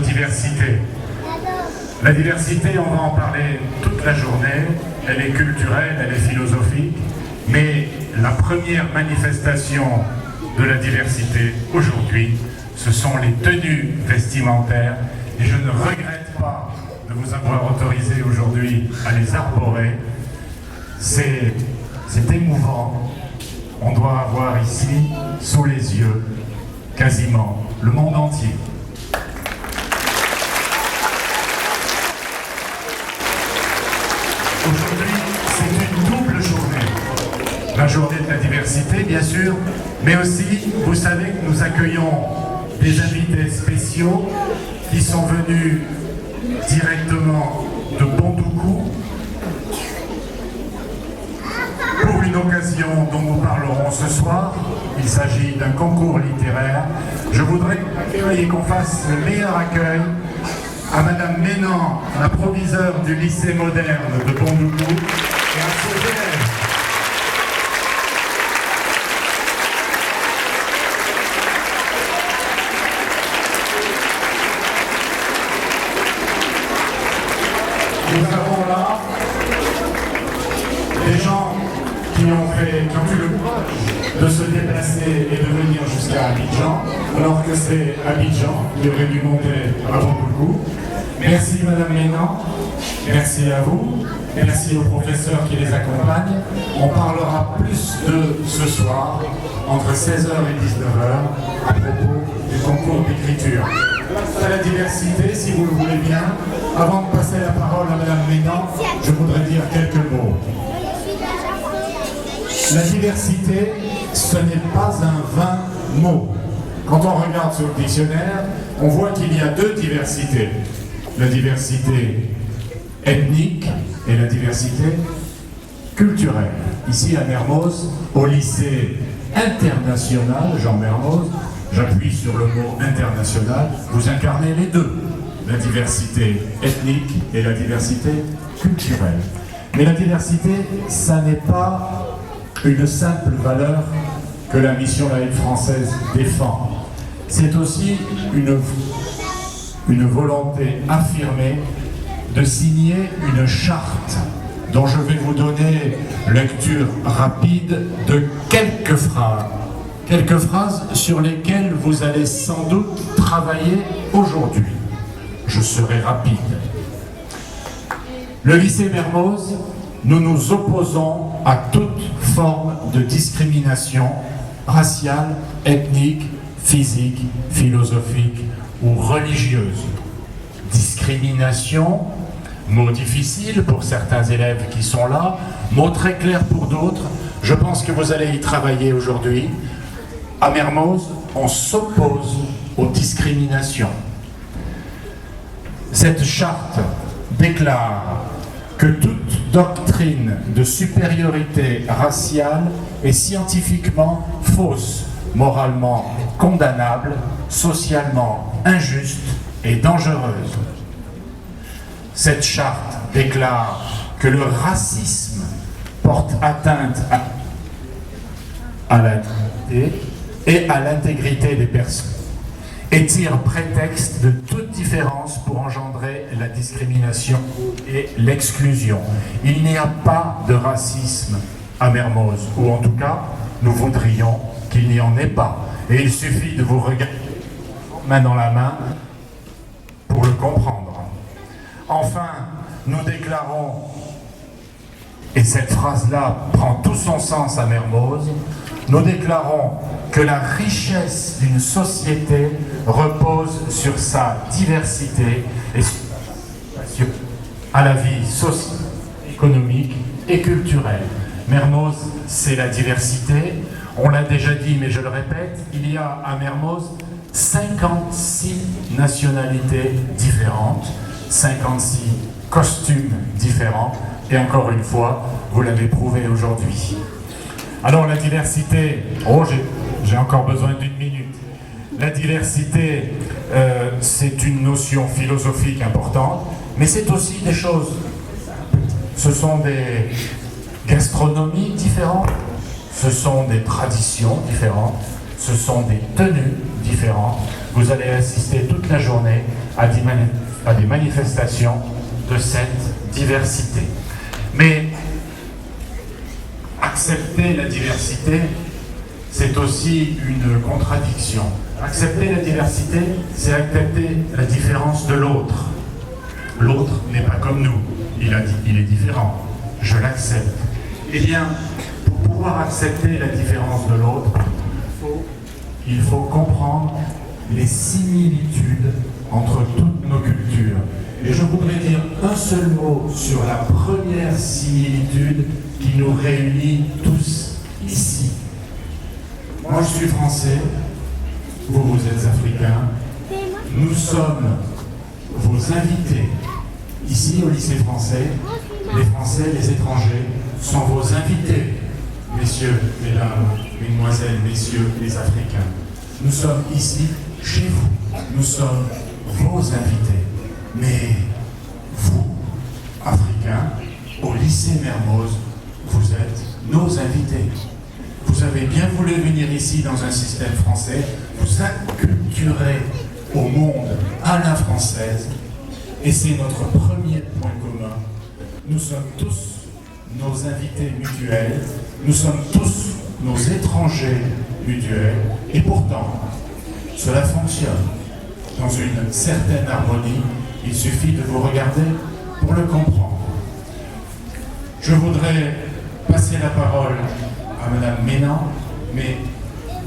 diversité. La diversité, on va en parler toute la journée, elle est culturelle, elle est philosophique, mais la première manifestation de la diversité aujourd'hui, ce sont les tenues vestimentaires, et je ne regrette pas de vous avoir autorisé aujourd'hui à les arborer. C'est émouvant. On doit avoir ici, sous les yeux, quasiment le monde entier. Aujourd'hui, c'est une double journée. La journée de la diversité, bien sûr, mais aussi, vous savez que nous accueillons des invités spéciaux qui sont venus directement de Bondoukou pour une occasion dont nous parlerons ce soir. Il s'agit d'un concours littéraire. Je voudrais qu'on fasse le meilleur accueil à Madame Ménan, la proviseure du lycée moderne de Bondoukou, et à ses élèves. Nous avons là des gens qui ont eu le courage de se déplacer et de venir jusqu'à Abidjan, alors que c'est Abidjan qui aurait dû monter à Bondoukou. Merci Madame Ménan, merci à vous, merci aux professeurs qui les accompagnent. On parlera plus de ce soir, entre 16h et 19h, à propos du concours d'écriture. À la diversité, si vous le voulez bien. Avant de passer la parole à Madame Ménan, je voudrais dire quelques mots. La diversité, ce n'est pas un vain mot. Quand on regarde sur le dictionnaire, on voit qu'il y a deux diversités. La diversité ethnique et la diversité culturelle. Ici à Mermoz, au lycée international Jean Mermoz, j'appuie sur le mot international, vous incarnez les deux, la diversité ethnique et la diversité culturelle. Mais la diversité, ça n'est pas une simple valeur que la mission laïque française défend. C'est aussi une volonté affirmée de signer une charte dont je vais vous donner lecture rapide de quelques phrases sur lesquelles vous allez sans doute travailler aujourd'hui. Je serai rapide. Le lycée Mermoz, nous nous opposons à toute forme de discrimination raciale, ethnique, physique, philosophique ou religieuse. Discrimination, mot difficile pour certains élèves qui sont là, mot très clair pour d'autres. Je pense que vous allez y travailler aujourd'hui. À Mermoz, on s'oppose aux discriminations. Cette charte déclare que toute doctrine de supériorité raciale est scientifiquement fausse, moralement condamnable, socialement injuste et dangereuse. Cette charte déclare que le racisme porte atteinte à la dignité et à l'intégrité des personnes et tire prétexte de toute différence pour engendrer la discrimination et l'exclusion. Il n'y a pas de racisme à Mermoz, ou en tout cas, nous voudrions qu'il n'y en ait pas. Et il suffit de vous regarder main dans la main pour le comprendre. Enfin, nous déclarons, et cette phrase-là prend tout son sens à Mermoz, nous déclarons que la richesse d'une société repose sur sa diversité et à la vie sociale, économique et culturelle. Mermoz, c'est la diversité. On l'a déjà dit, mais je le répète, il y a à Mermoz 56 nationalités différentes, 56 costumes différents, et encore une fois, vous l'avez prouvé aujourd'hui. Alors la diversité, j'ai encore besoin d'une minute. La diversité, c'est une notion philosophique importante, mais c'est aussi des choses. Ce sont des gastronomies différentes, ce sont des traditions différentes, ce sont des tenues différentes. différentes. Vous allez assister toute la journée à des manifestations de cette diversité. Mais accepter la diversité, c'est aussi une contradiction. Accepter la diversité, c'est accepter la différence de l'autre. L'autre n'est pas comme nous, il est différent, je l'accepte. Eh bien, pour pouvoir accepter la différence de l'autre, il faut comprendre les similitudes entre toutes nos cultures. Et je voudrais dire un seul mot sur la première similitude qui nous réunit tous ici. Moi, je suis français, vous êtes africains. Nous sommes vos invités. Ici, au lycée français, les Français, les étrangers sont vos invités. Messieurs, mesdames, mesdemoiselles, messieurs, les Africains. Nous sommes ici, chez vous. Nous sommes vos invités. Mais vous, Africains, au lycée Mermoz, vous êtes nos invités. Vous avez bien voulu venir ici dans un système français, vous acculturez au monde à la française, et c'est notre premier point commun. Nous sommes tous nos invités mutuels, nous sommes tous nos étrangers mutuels, et pourtant, cela fonctionne dans une certaine harmonie. Il suffit de vous regarder pour le comprendre. Je voudrais passer la parole à Madame Ménan, mais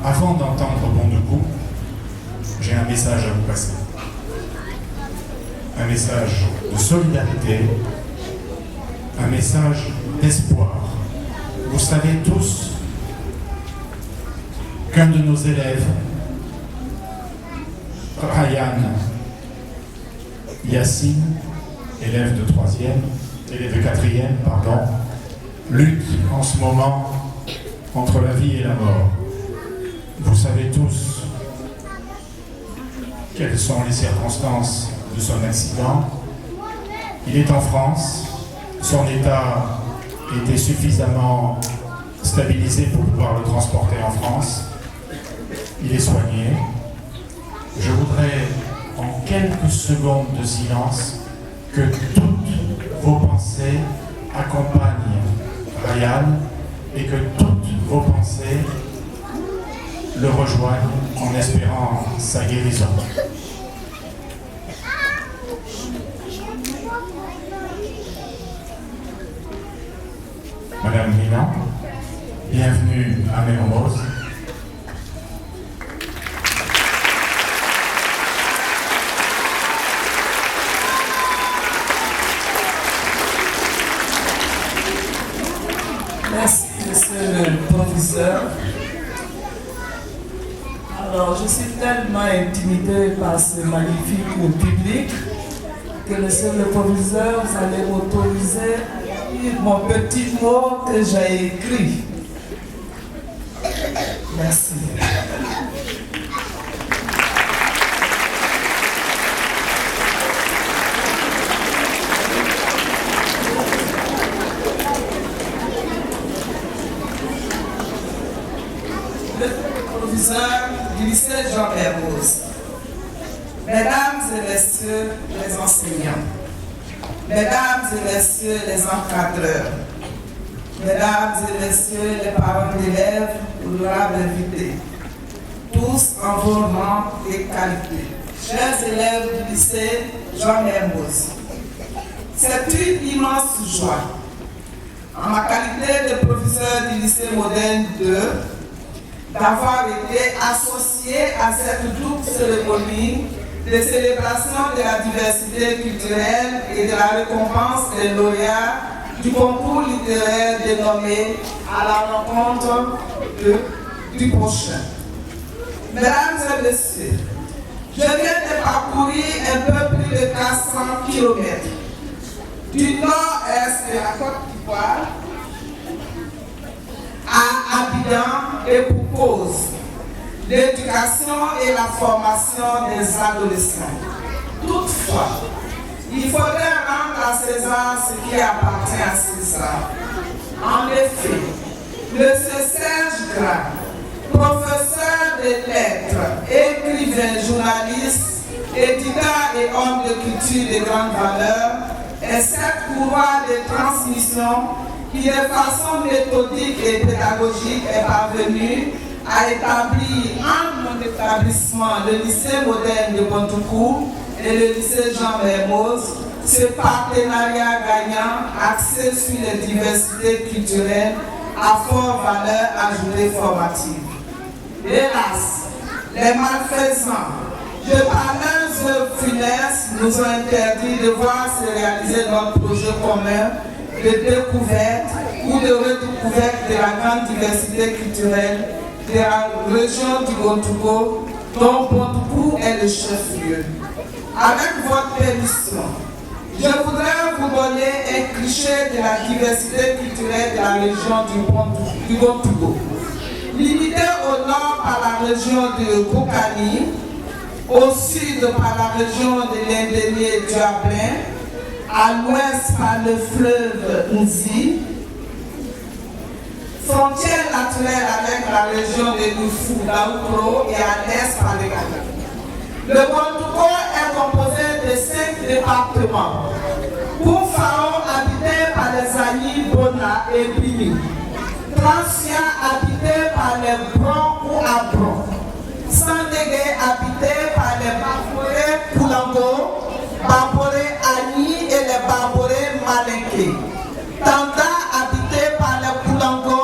avant d'entendre Bondoukou, j'ai un message à vous passer. Un message de solidarité, un message d'espoir. Vous savez tous qu'un de nos élèves, Ryan Yassine, élève de 4e, lutte en ce moment entre la vie et la mort. Vous savez tous quelles sont les circonstances de son accident. Il est en France, son état était suffisamment stabilisé pour pouvoir le transporter en France. Il est soigné. Je voudrais, en quelques secondes de silence, que toutes vos pensées accompagnent Ryan et que toutes vos pensées le rejoignent en espérant sa guérison. Madame Ménan, bienvenue à Mermoz. Merci, monsieur le professeur. Alors, je suis tellement intimidée par ce magnifique public que, monsieur le professeur, vous allez m'autoriser à lire mon petit mot que j'ai écrit. Merci. Du lycée Jean Mermoz. Mesdames et messieurs les enseignants, mesdames et messieurs les encadreurs, mesdames et messieurs les parents d'élèves, honorables invités, tous en vos rangs et qualités, chers élèves du lycée Jean Mermoz, c'est une immense joie, en ma qualité de professeur du lycée moderne 2, d'avoir été associé à cette double cérémonie de célébration de la diversité culturelle et de la récompense des lauréats du concours littéraire dénommé à la rencontre du prochain. Mesdames et messieurs, je viens de parcourir un peu plus de 400 km du nord-est de la Côte d'Ivoire à Abidjan et pour cause l'éducation et la formation des adolescents. Toutefois, il faudrait rendre à César ce qui appartient à César. En effet, M. Serge Gras, professeur des lettres, écrivain, journaliste, éditeur et homme de culture de grande valeur, est cette courroie de transmission qui, de façon méthodique et pédagogique, est parvenue à établir entre mon établissement, le lycée moderne de Bontougou et le lycée Jean Mermoz, ce partenariat gagnant axé sur les diversités culturelles à forte valeur ajoutée formative. Hélas, les malfaisants, de par leurs œuvres funestes, nous ont interdit de voir se réaliser notre projet commun de découverte ou de redécouverte de la grande diversité culturelle de la région du Bontougou, dont Bontougou est le chef-lieu. Avec votre permission, je voudrais vous donner un cliché de la diversité culturelle de la région du Bontougou. Limité au nord par la région de Boukani, au sud par la région de l'Indénié et du Ablin, à l'ouest par le fleuve Nzi, frontière naturelle avec la région de Nufou, d'Aoukro et à l'est par les Ghana. Le Bontougou est composé de 5 départements. Koufao habité par les Agnis, Bona et Bini. Transia habité par les Bron ou Abron. Sandégué habité par les Baboré Poulango, Baboré Agni et les Baboré Malinké. Tanda habité par les Poulango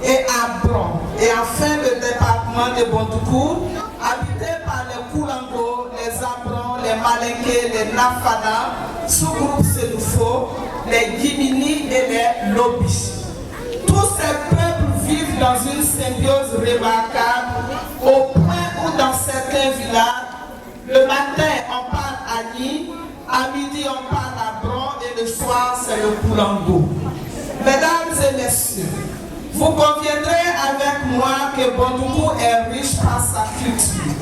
et Abron. Et enfin le département de Bontougou habité par les Poulango, les Abron, les Malinké, les Nafana, sous-groupe Sédoufo, les Guimini et les Lobis. Tous ces peuples vivent dans une symbiose remarquable au point où dans certains villages, le matin on parle Agni, à midi on parle Abron et le soir c'est le Poulango. Mesdames et messieurs, vous conviendrez avec moi que Bontougou est riche par sa culture.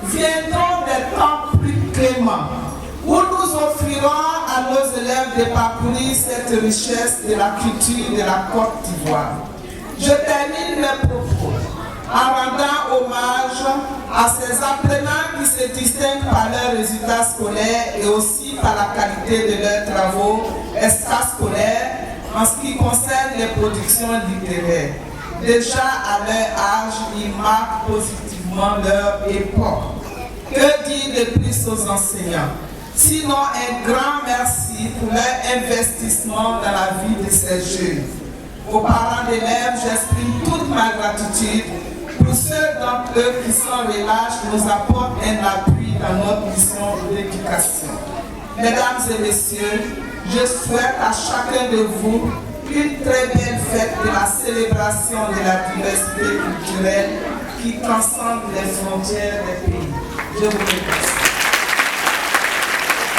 Viendront des temps plus cléments où nous offrirons à nos élèves de parcourir cette richesse de la culture de la Côte d'Ivoire. Je termine mes propos en rendant hommage à ces apprenants qui se distinguent par leurs résultats scolaires et aussi par la qualité de leurs travaux extrascolaires en ce qui concerne les productions littéraires. Déjà à leur âge, ils marquent positivement leur époque. Que dire de plus aux enseignants? Sinon un grand merci pour leur investissement dans la vie de ces jeunes. Aux parents d'élèves, j'exprime toute ma gratitude pour ceux d'entre eux qui sans relâche nous apportent un appui dans notre mission d'éducation. Mesdames et messieurs, je souhaite à chacun de vous une très belle fête de la célébration de la diversité culturelle qui transcende les frontières des pays. Je vous remercie.